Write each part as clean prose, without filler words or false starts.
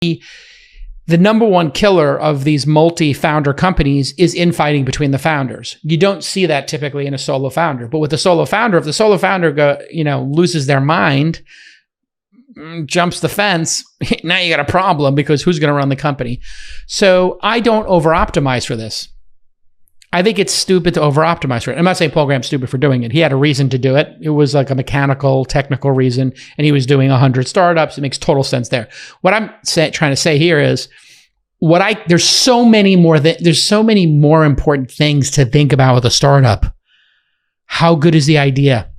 The number one killer of these multi-founder companies is infighting between the founders. You don't see that typically in a solo founder, but with a solo founder, if the solo founder loses their mind, jumps the fence, now you got a problem because who's going to run the company? So I don't over-optimize for this. I think it's stupid to over-optimize for it. I'm not saying Paul Graham's stupid for doing it. He had a reason to do it. It was like a mechanical, technical reason, and he was doing 100 startups. It makes total sense there. What I'm trying to say here is, there's so many more important things to think about with a startup. How good is the idea?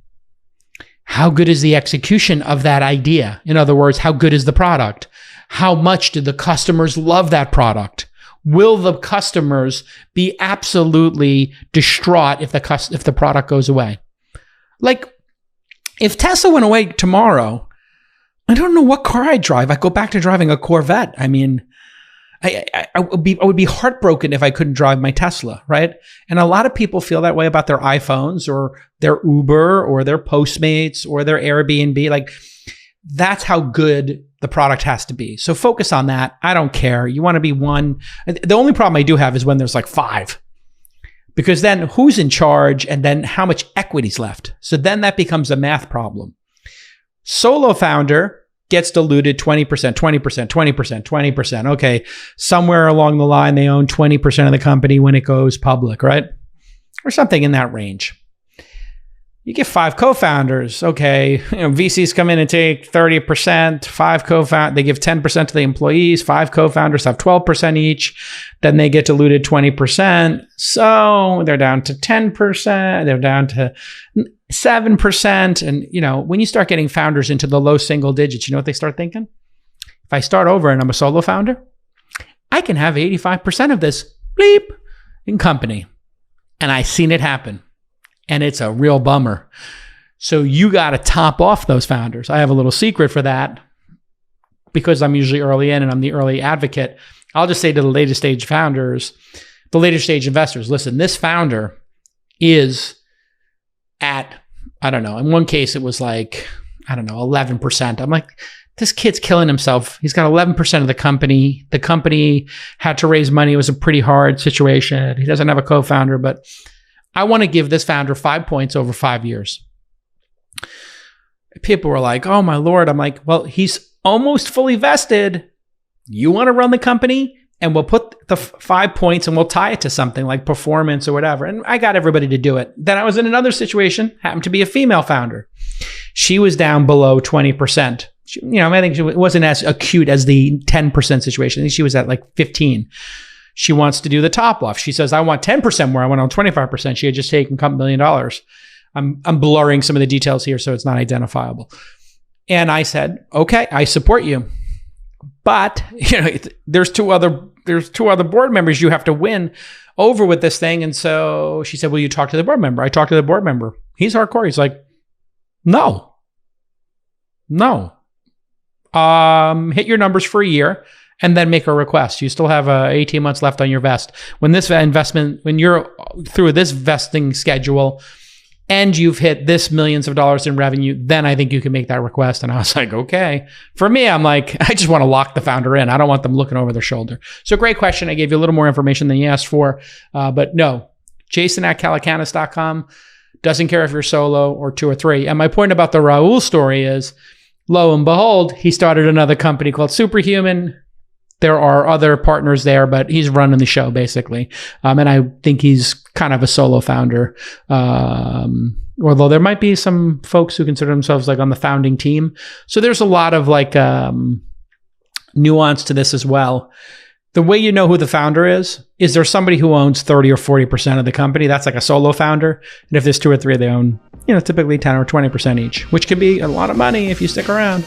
How good is the execution of that idea? In other words, how good is the product? How much do the customers love that product? Will the customers be absolutely distraught if the product goes away? Like, if Tesla went away tomorrow, I don't know what car I'd drive. I'd go back to driving a Corvette. I mean, I would be heartbroken if I couldn't drive my Tesla, right? And a lot of people feel that way about their iPhones or their Uber or their Postmates or their Airbnb. Like, that's how good the product has to be. So focus on that. I don't care. You want to be one. The only problem I do have is when there's like 5. Because then who's in charge and then how much equity's left? So then that becomes a math problem. Solo founder gets diluted 20%, 20%, 20%, 20%. Okay, somewhere along the line, they own 20% of the company when it goes public, right? Or something in that range. You get 5 co-founders. Okay, VCs come in and take 30%. 5 co-founders, they give 10% to the employees. 5 co-founders have 12% each. Then they get diluted 20%. So they're down to 10%. They're down to 7%. And, when you start getting founders into the low single digits, you know what they start thinking? If I start over and I'm a solo founder, I can have 85% of this bleep in company. And I've seen it happen. And it's a real bummer. So you got to top off those founders. I have a little secret for that because I'm usually early in and I'm the early advocate. I'll just say to the later stage founders, the later stage investors, listen, this founder is at, I don't know, in one case it was like, 11%. I'm like, this kid's killing himself. He's got 11% of the company. The company had to raise money. It was a pretty hard situation. He doesn't have a co-founder, but I want to give this founder 5 points over 5 years. People were like, oh my Lord. I'm like, well, he's almost fully vested. You want to run the company? And we'll put the 5 points and we'll tie it to something like performance or whatever. And I got everybody to do it. Then I was in another situation, happened to be a female founder. She was down below 20%. I think it wasn't as acute as the 10% situation. I think she was at like 15. She wants to do the top off. She says, I want 10% more. I want on 25%. She had just taken a couple $1 million. I'm blurring some of the details here so it's not identifiable. And I said, okay, I support you. But there's two other board members you have to win over with this thing. And so she said, will you talk to the board member? I talked to the board member. He's hardcore. He's like, no. Hit your numbers for a year. And then make a request. You still have 18 months left on your vest. When you're through this vesting schedule and you've hit this millions of dollars in revenue, then I think you can make that request. And I was like, okay. For me, I'm like, I just want to lock the founder in. I don't want them looking over their shoulder. So great question. I gave you a little more information than you asked for. But no, Jason@calacanis.com. Doesn't care if you're solo or 2 or 3. And my point about the Raul story is, lo and behold, he started another company called Superhuman. There are other partners there, but he's running the show basically. And I think he's kind of a solo founder. Although there might be some folks who consider themselves like on the founding team. So there's a lot of like nuance to this as well. The way you know who the founder is there somebody who owns 30 or 40% of the company? That's like a solo founder. And if there's 2 or 3, they own, typically 10 or 20% each, which can be a lot of money if you stick around.